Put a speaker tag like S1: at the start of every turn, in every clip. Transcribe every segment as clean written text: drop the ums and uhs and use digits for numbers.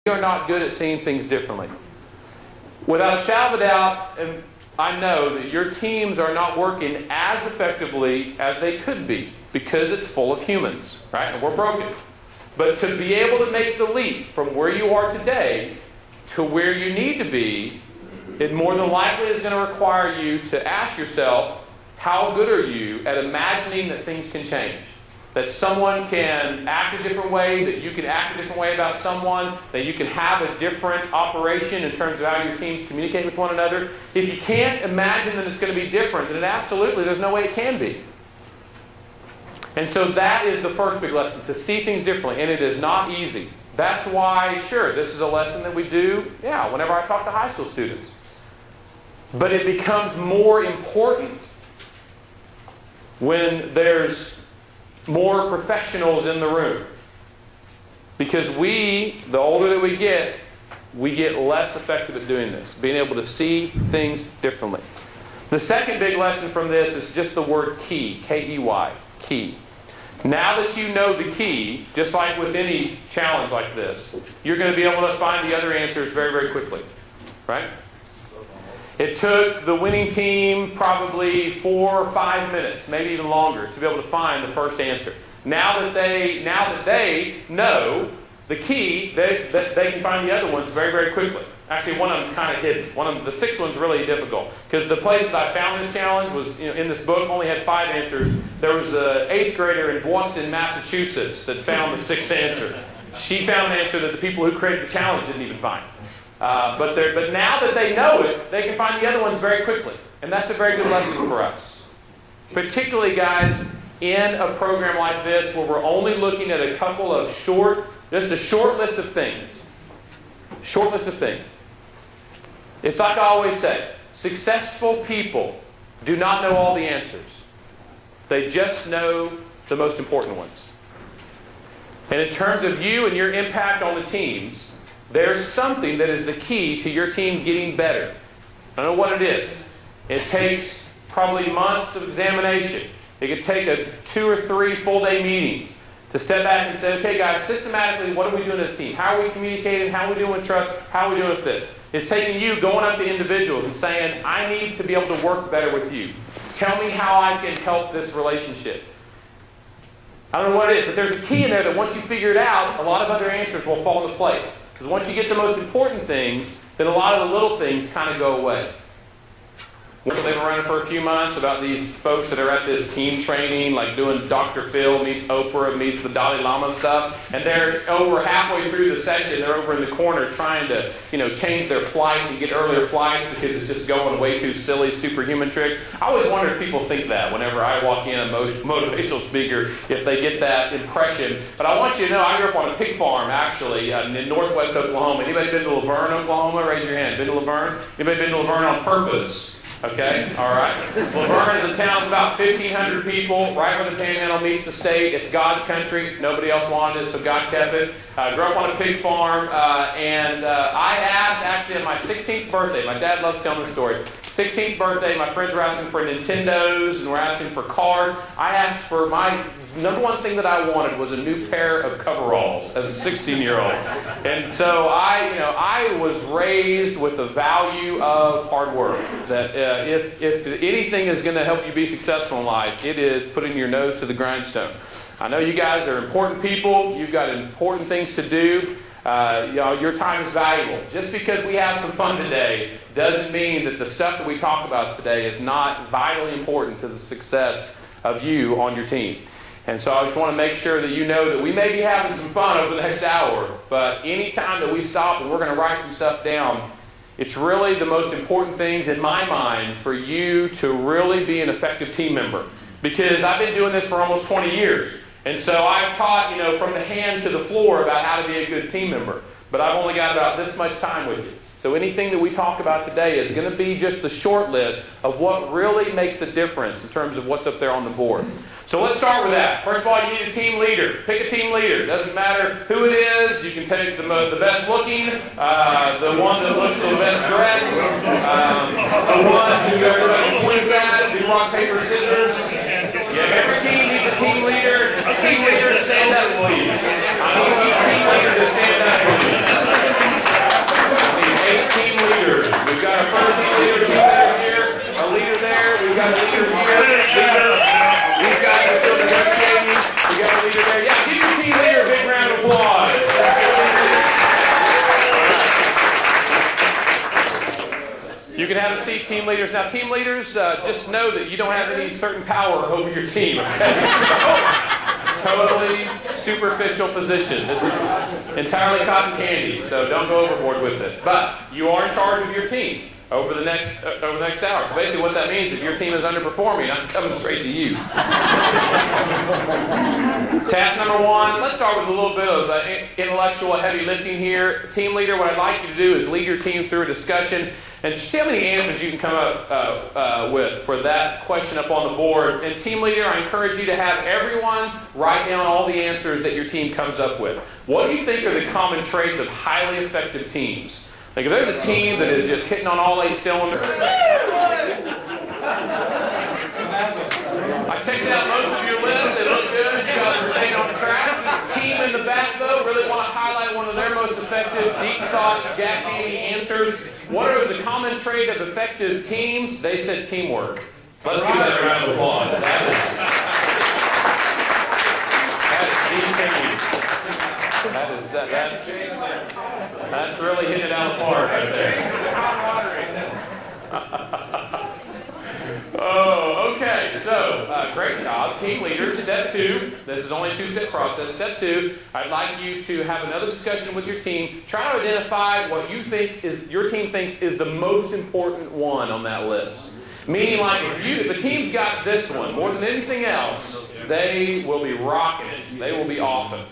S1: are not good at seeing things differently. Without a shadow of a doubt, and I know that your teams are not working as effectively as they could be because it's full of humans, right? And we're broken. But to be able to make the leap from where you are today to where you need to be, it more than likely is going to require you to ask yourself, how good are you at imagining that things can change? That someone can act a different way, that you can act a different way about someone, that you can have a different operation in terms of how your teams communicate with one another. If you can't imagine that it's going to be different, then absolutely there's no way it can be. And so that is the first big lesson, to see things differently. And it is not easy. That's why, sure, this is a lesson that we do, whenever I talk to high school students. But it becomes more important when there's more professionals in the room. Because the older that we get less effective at doing this, being able to see things differently. The second big lesson from this is just the word key, K-E-Y, key. Now that you know the key, just like with any challenge like this, you're going to be able to find the other answers very, very quickly. Right? It took the winning team probably 4 or 5 minutes, maybe even longer, to be able to find the first answer. Now that they know the key, they can find the other ones very, very quickly. Actually, one of them is kind of hidden. The sixth one's really difficult, because the place that I found this challenge was, in this book, only had 5 answers. There was an 8th grader in Boston, Massachusetts, that found the 6th answer. She found an answer that the people who created the challenge didn't even find. But now that they know it, they can find the other ones very quickly. And that's a very good lesson for us. Particularly, guys, in a program like this where we're only looking at a couple of just a short list of things. Short list of things. It's like I always say, successful people do not know all the answers. They just know the most important ones. And in terms of you and your impact on the teams, there's something that is the key to your team getting better. I don't know what it is. It takes probably months of examination. It could take 2 or 3 full-day meetings to step back and say, okay, guys, systematically, what are we doing as a team? How are we communicating? How are we doing with trust? How are we doing with this? It's taking you going up to individuals and saying, I need to be able to work better with you. Tell me how I can help this relationship. I don't know what it is, but there's a key in there that once you figure it out, a lot of other answers will fall into place. Because once you get the most important things, then a lot of the little things kind of go away. So they've been running for a few months about these folks that are at this team training, like doing Dr. Phil meets Oprah meets the Dalai Lama stuff. And they're over halfway through the session, they're over in the corner trying to, change their flights and get earlier flights because it's just going way too silly, superhuman tricks. I always wonder if people think that whenever I walk in a motivational speaker, if they get that impression. But I want you to know, I grew up on a pig farm, actually, in northwest Oklahoma. Anybody been to Laverne, Oklahoma? Raise your hand. Been to Laverne? Anybody been to Laverne on purpose? Okay, all right. Laverne is a town of about 1,500 people, right where the Panhandle meets the state. It's God's country. Nobody else wanted it, so God kept it. I grew up on a pig farm, and I asked, actually, at my 16th birthday, my dad loves telling this story. 16th birthday, my friends were asking for Nintendos, and we're asking for cars. I asked for my number one thing that I wanted was a new pair of coveralls as a 16-year-old. And so I was raised with the value of hard work. That if anything is going to help you be successful in life, it is putting your nose to the grindstone. I know you guys are important people. You've got important things to do. Your time is valuable. Just because we have some fun today doesn't mean that the stuff that we talk about today is not vitally important to the success of you on your team. And so I just want to make sure that you know that we may be having some fun over the next hour, but any time that we stop and we're going to write some stuff down, it's really the most important things in my mind for you to really be an effective team member. Because I've been doing this for almost 20 years. And so I've taught, from the hand to the floor about how to be a good team member. But I've only got about this much time with you. So anything that we talk about today is going to be just the short list of what really makes the difference in terms of what's up there on the board. So let's start with that. First of all, you need a team leader. Pick a team leader. It doesn't matter who it is. You can take the best looking, the one that looks the best dressed, the one who everybody points at, do rock, paper, scissors. Yeah, every team needs a team leader. A team leader, stand up, please. I need each team leader to stand up, please. got a leader here. These guys are still negotiating. We got a leader there. Yeah, give your team leader a big round of applause. You can have a seat, team leaders. Now, team leaders, just know that you don't have any certain power over your team, okay? Totally superficial position. This is entirely cotton candy, so don't go overboard with it. But you are in charge of your team over the next hour. So basically what that means, if your team is underperforming, I'm coming straight to you. Task number one, let's start with a little bit of intellectual heavy lifting here. Team leader, what I'd like you to do is lead your team through a discussion and see how many answers you can come up with for that question up on the board. And team leader, I encourage you to have everyone write down all the answers that your team comes up with. What do you think are the common traits of highly effective teams? Like if there's a team that is just hitting on all 8 cylinders. I checked out most of your lists. They look good. You guys are staying on track. Team in the back, though, really want to highlight one of their most effective deep thoughts, Jack-Danny answers. What are the common trait of effective teams? They said teamwork. Let's give that a round of applause. That's really hitting it out of the park right there. Oh, okay. So, great job. Team leaders, step 2. This is only a 2-step process. Step 2, I'd like you to have another discussion with your team. Try to identify what you think your team thinks is the most important one on that list. Meaning, like, if the team's got this one more than anything else, they will be rocking it. They will be awesome.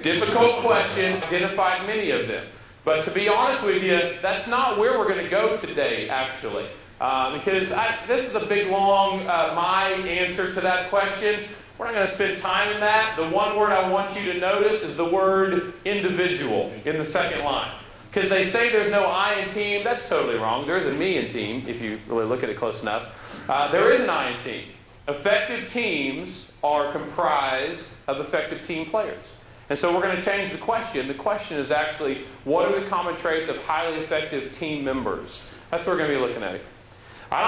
S1: Difficult question. Identified many of them. But to be honest with you, that's not where we're going to go today, actually. Because this is a big, long, my answer to that question. We're not going to spend time in that. The one word I want you to notice is the word individual in the second line. Because they say there's no I in team. That's totally wrong. There's a me in team, if you really look at it close enough. There is an I in team. Effective teams are comprised of effective team players. And so we're going to change the question. The question is actually, what are the common traits of highly effective team members? That's what we're going to be looking at.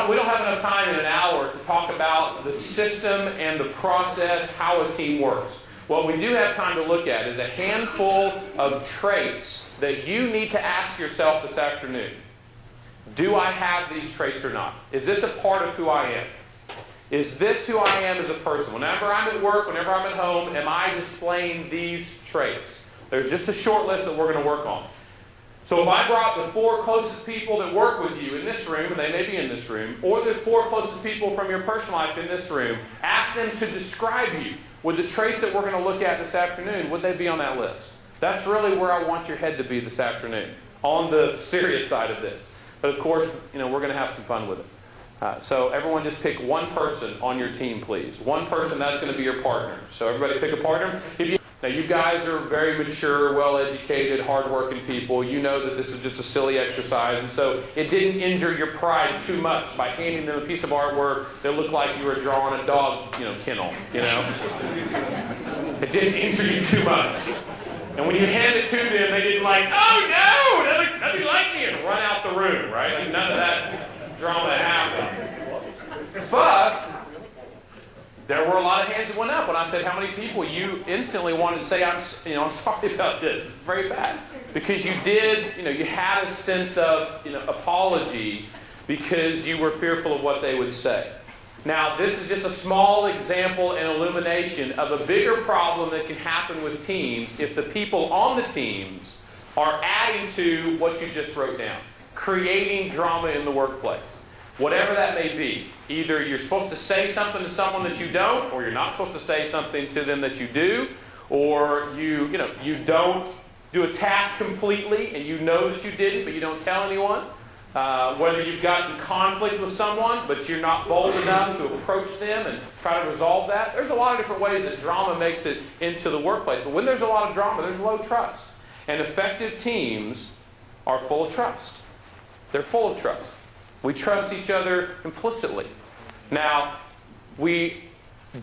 S1: We don't have enough time in an hour to talk about the system and the process, how a team works. What we do have time to look at is a handful of traits that you need to ask yourself this afternoon. Do I have these traits or not? Is this a part of who I am? Is this who I am as a person? Whenever I'm at work, whenever I'm at home, am I displaying these traits? There's just a short list that we're going to work on. So if I brought the 4 closest people that work with you in this room, and they may be in this room, or the 4 closest people from your personal life in this room, ask them to describe you with the traits that we're going to look at this afternoon, would they be on that list? That's really where I want your head to be this afternoon, on the serious side of this. But of course, we're going to have some fun with it. So everyone just pick one person on your team, please. One person, that's going to be your partner. So everybody pick a partner. Now, you guys are very mature, well-educated, hard-working people. You know that this is just a silly exercise. And so it didn't injure your pride too much by handing them a piece of artwork that looked like you were drawing a dog, kennel, It didn't injure you too much. And when you hand it to them, they didn't oh, no, nothing like me, and run out the room, right? Like none of that drama happened. But there were a lot of hands that went up when I said how many people you instantly wanted to say, I'm sorry about this. It's very bad. Because you did, you had a sense of, apology because you were fearful of what they would say. Now, this is just a small example and illumination of a bigger problem that can happen with teams if the people on the teams are adding to what you just wrote down. Creating drama in the workplace. Whatever that may be. Either you're supposed to say something to someone that you don't, or you're not supposed to say something to them that you do, or you don't do a task completely and you know that you did it but you don't tell anyone. Whether you've got some conflict with someone but you're not bold enough to approach them and try to resolve that. There's a lot of different ways that drama makes it into the workplace. But when there's a lot of drama, there's low trust. And effective teams are full of trust. They're full of trust. We trust each other implicitly. Now, we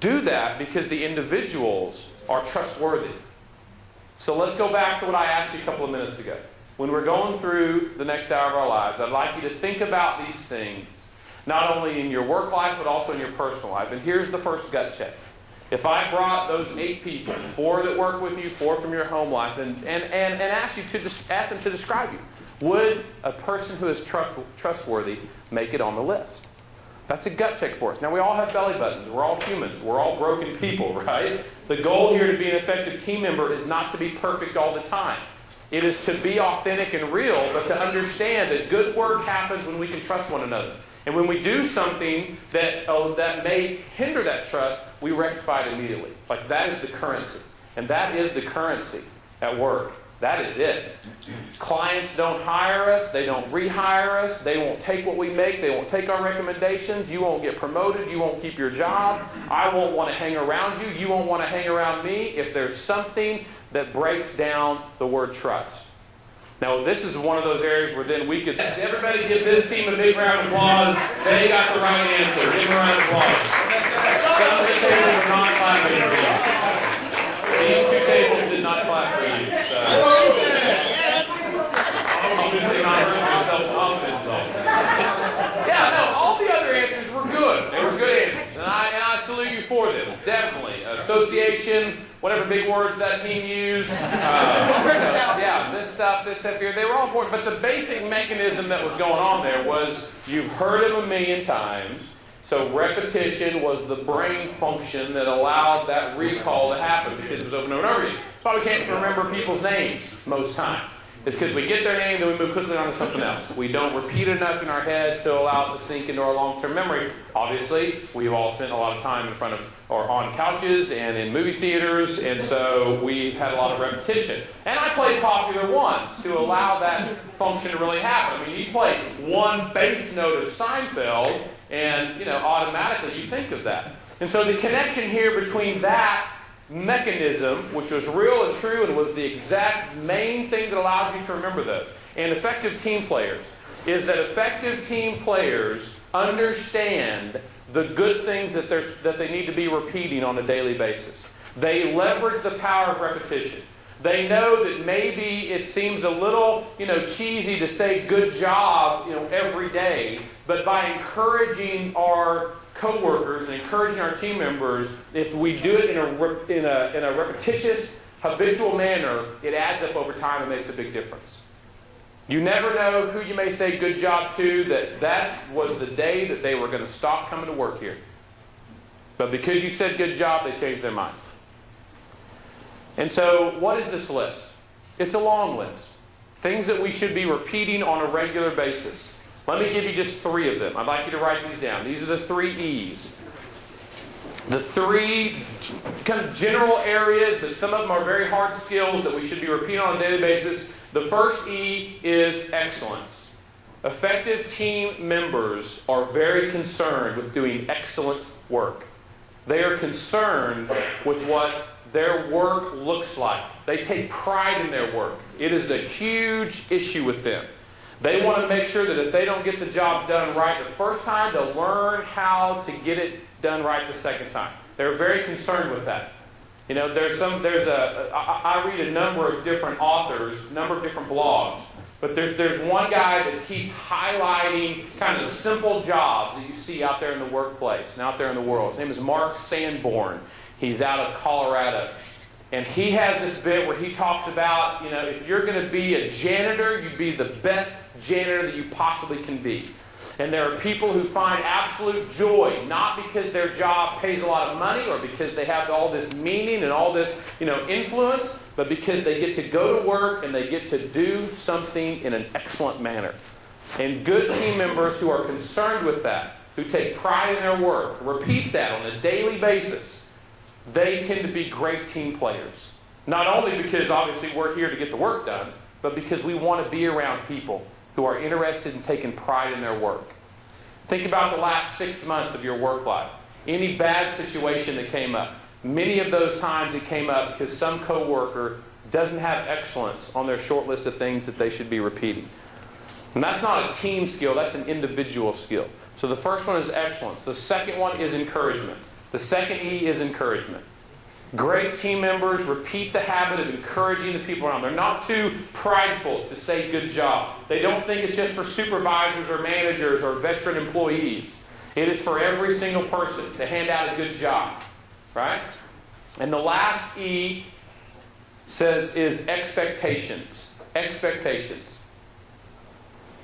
S1: do that because the individuals are trustworthy. So let's go back to what I asked you a couple of minutes ago. When we're going through the next hour of our lives, I'd like you to think about these things not only in your work life, but also in your personal life. And here's the first gut check. If I brought those 8 people, 4 that work with you, 4 from your home life, and ask them to describe you, would a person who is trustworthy make it on the list? That's a gut check for us. Now, we all have belly buttons. We're all humans. We're all broken people, right? The goal here to be an effective team member is not to be perfect all the time. It is to be authentic and real, but to understand that good work happens when we can trust one another. And when we do something that may hinder that trust, we rectify it immediately. Like, that is the currency. And that is the currency at work. That is it. Clients don't hire us. They don't rehire us. They won't take what we make. They won't take our recommendations. You won't get promoted. You won't keep your job. I won't want to hang around you. You won't want to hang around me if there's something that breaks down the word trust. Now, this is one of those areas where then we could... Everybody give this team a big round of applause. They got the right answer. Give them a round of applause. Some of the tables are not clapping for you. These 2 tables did not clap for you. So. Obviously not hurting yourself confidence though. Yeah, no, all the other answers were good. They were good answers. And I salute you for them. Definitely. Association, whatever big words that team used. Yeah, this stuff here, they were all important. But the basic mechanism that was going on there was, you've heard it a million times. So repetition was the brain function that allowed that recall to happen because it was over and over again. That's why we can't remember people's names most times. It's because we get their name, then we move quickly on to something else. We don't repeat it enough in our head to allow it to sink into our long-term memory. Obviously, we've all spent a lot of time in front of or on couches and in movie theaters, and so we had a lot of repetition. And I played popular ones to allow that function to really happen. I mean, you play one bass note of Seinfeld, and automatically you think of that. And so the connection here between that mechanism, which was real and true and was the exact main thing that allowed you to remember those, and effective team players, is that effective team players understand the good things that they need to be repeating on a daily basis. They leverage the power of repetition. They know that maybe it seems a little, cheesy to say good job, every day, but by encouraging our co-workers and encouraging our team members, if we do it in a repetitious, habitual manner, it adds up over time and makes a big difference. You never know who you may say good job to, that was the day that they were going to stop coming to work here. But because you said good job, they changed their mind. And so, what is this list? It's a long list. Things that we should be repeating on a regular basis. Let me give you just 3 of them. I'd like you to write these down. These are the 3 E's. The 3 kind of general areas, but some of them are very hard skills that we should be repeating on a daily basis. The first E is excellence. Effective team members are very concerned with doing excellent work. They are concerned with what their work looks like. They take pride in their work. It is a huge issue with them. They want to make sure that if they don't get the job done right the first time, they'll learn how to get it done right the second time. They're very concerned with that. I read a number of different authors, a number of different blogs, but there's one guy that keeps highlighting kind of simple jobs that you see out there in the workplace and out there in the world. His name is Mark Sanborn. He's out of Colorado. And he has this bit where he talks about, if you're going to be a janitor, you be the best janitor that you possibly can be. And there are people who find absolute joy, not because their job pays a lot of money or because they have all this meaning and all this, influence, but because they get to go to work and they get to do something in an excellent manner. And good team members who are concerned with that, who take pride in their work, repeat that on a daily basis, they tend to be great team players. Not only because obviously we're here to get the work done, but because we want to be around people who are interested in taking pride in their work. Think about the last 6 months of your work life. Any bad situation that came up. Many of those times it came up because some coworker doesn't have excellence on their short list of things that they should be repeating. And that's not a team skill, that's an individual skill. So the first one is excellence. The second one is encouragement. The second E is encouragement. Great team members repeat the habit of encouraging the people around them. They're not too prideful to say good job. They don't think it's just for supervisors or managers or veteran employees. It is for every single person to hand out a good job. Right? And the last E is expectations. Expectations.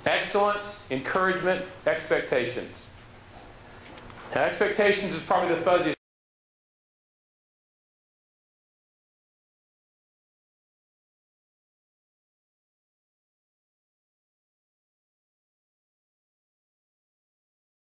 S1: Excellence, encouragement, expectations. Now, expectations is probably the fuzziest.